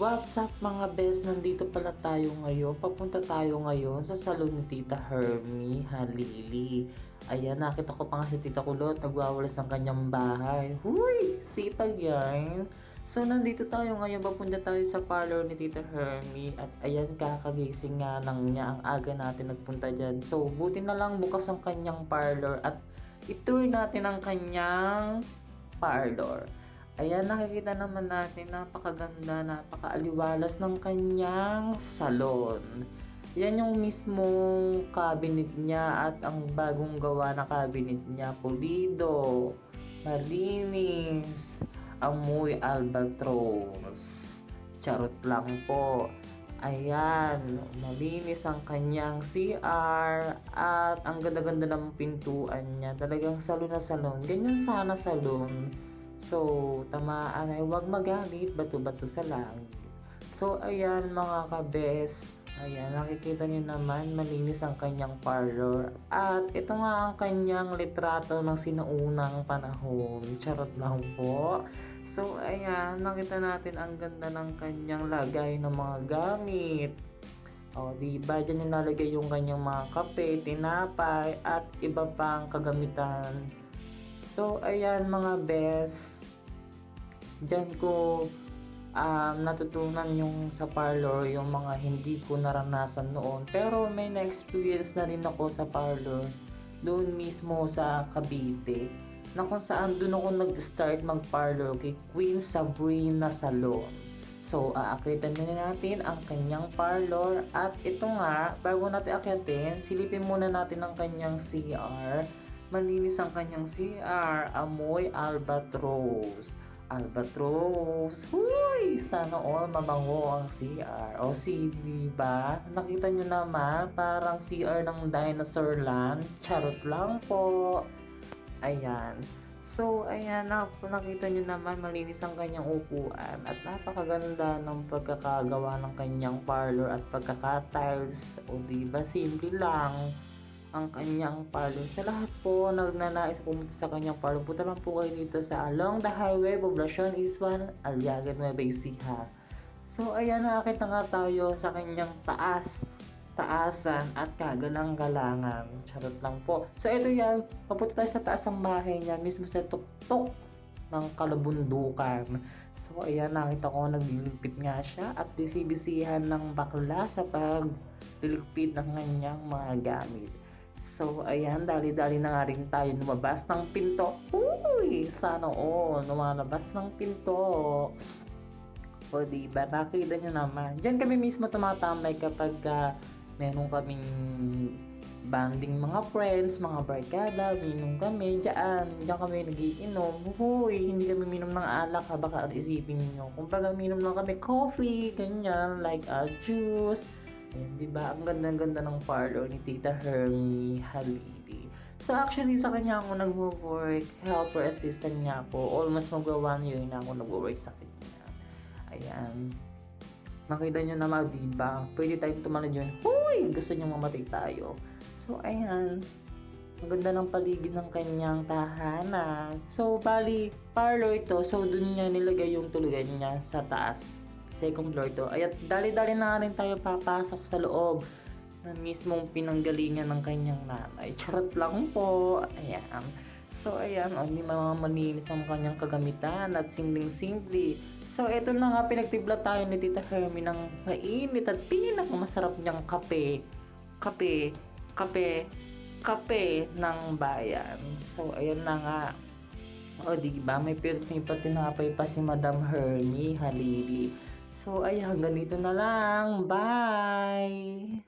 What's up mga best? Nandito pala tayo ngayon. Papunta tayo ngayon sa salon ni Tita Hermie Halili. Ayan, nakita ko pa nga si Tita Kulot nagwawalis ng kanyang bahay. Huy! Sipag yan! So, nandito tayo ngayon. Papunta tayo sa parlor ni Tita Hermie. At ayan, kakagising nga lang niya. Ang aga natin nagpunta dyan. So, buti na lang bukas ang kanyang parlor. At itour natin ang kanyang parlor. Ayan, nakikita naman natin, napakaganda, napakaaliwalas ng kanyang salon. Yan yung mismong cabinet niya at ang bagong gawa na cabinet niya. Pulido, malinis, amoy albatros. Charot lang po. Ayan, malinis ang kanyang CR at ang ganda-ganda ng pintuan niya. Talagang salon na salon. Ganyan sana salon. So, tamaan ay huwag magalit, bato-bato sa langit. So, ayan mga kabes. Ayan, nakikita niyo naman, malinis ang kanyang parlor. At ito nga ang kanyang litrato ng sinaunang panahon. Charot lang po. So, ayan, nakita natin ang ganda ng kanyang lagay ng mga gamit. O, diba? Diyan nilalagay yung kanyang mga kape, tinapay, at iba pang kagamitan. So, ayan mga best. Diyan ko natutunan yung sa parlor, yung mga hindi ko naranasan noon. Pero may na-experience na rin ako sa parlor doon mismo sa Cavite. Na kung saan doon ako nag-start mag-parlor kay Queen Sabrina Salon. So, aakitan na natin ang kanyang parlor. At ito nga, bago natin akitin, silipin muna natin ang kanyang CR. Malinis ang kanyang CR, amoy albatros. Albatros. Huy! Sana all mabango ang CR. O diba? Nakita nyo naman, parang CR ng Dinosaur Land. Charot lang po. Ayan. So, ayan, nakita nyo naman, malinis ang kanyang upuan at napakaganda ng pagkakagawa ng kanyang parlor at pagkaka-tiles. O diba? Simple lang ang kanyang parlor. Sa lahat po nagnanais pumunta sa kanyang parlor, punta lang po kayo dito sa Along the Highway, Poblacion Iswan, Aliagan, Nueva Ecija. So, ayan, nakakita nga tayo sa kanyang taasan at kagalang-galangan. Charot lang po. So, ito yan, papunta tayo sa taas ng bahay niya, mismo sa tuktok ng kalabundukan. So, ayan, nakita ko nagliligpit nga siya at bisibisihan ng bakla sa pagliligpit ng kanyang mga gamit. So, ayan, dali-dali na nga rin tayo lumabas ng pinto. Uy, sana lumalabas ng pinto. O, diba, nakita nyo naman. Diyan kami mismo tumatambay kapag meron kaming banding mga friends, mga barkada, minom kami, diyan kami nagiinom. Huy, hindi kami minom ng alak ha, baka isipin nyo. Kung baga minom lang kami coffee, ganyan, like juice. Ayan, diba? Ang ganda-ganda ng parlor ni Tita Hermie Halili. So, actually, sa kanya ako nag-work, helper assistant niya po. Almost magwa 1 year na ako nag-work sa kanya. Ayan. Nakita nyo naman, diba? Pwede tayong tumalon yun. Huy! Gusto nyo mamatay tayo. So, ayan. Ang ganda ng paligid ng kanyang tahanan. So, bali, parlor ito. So, dun niya nilagay yung tulugan niya sa taas. Second floor to. Ay, dali-dali na rin tayo papasok sa loob na mismong pinanggalingan ng kanyang nanay. Charot lang po. Ayan. So, ayan. Hindi malinis ang kanyang kagamitan at simpleng-simple. So, eto na nga, pinagtibla tayo ni Tita Hermie ng mainit at pinakamasarap niyang kape. Kape ng bayan. So, ayan na nga. O, diba? May patinapay pa si Madam Hermie Halili. So, ay hanggang dito na lang. Bye!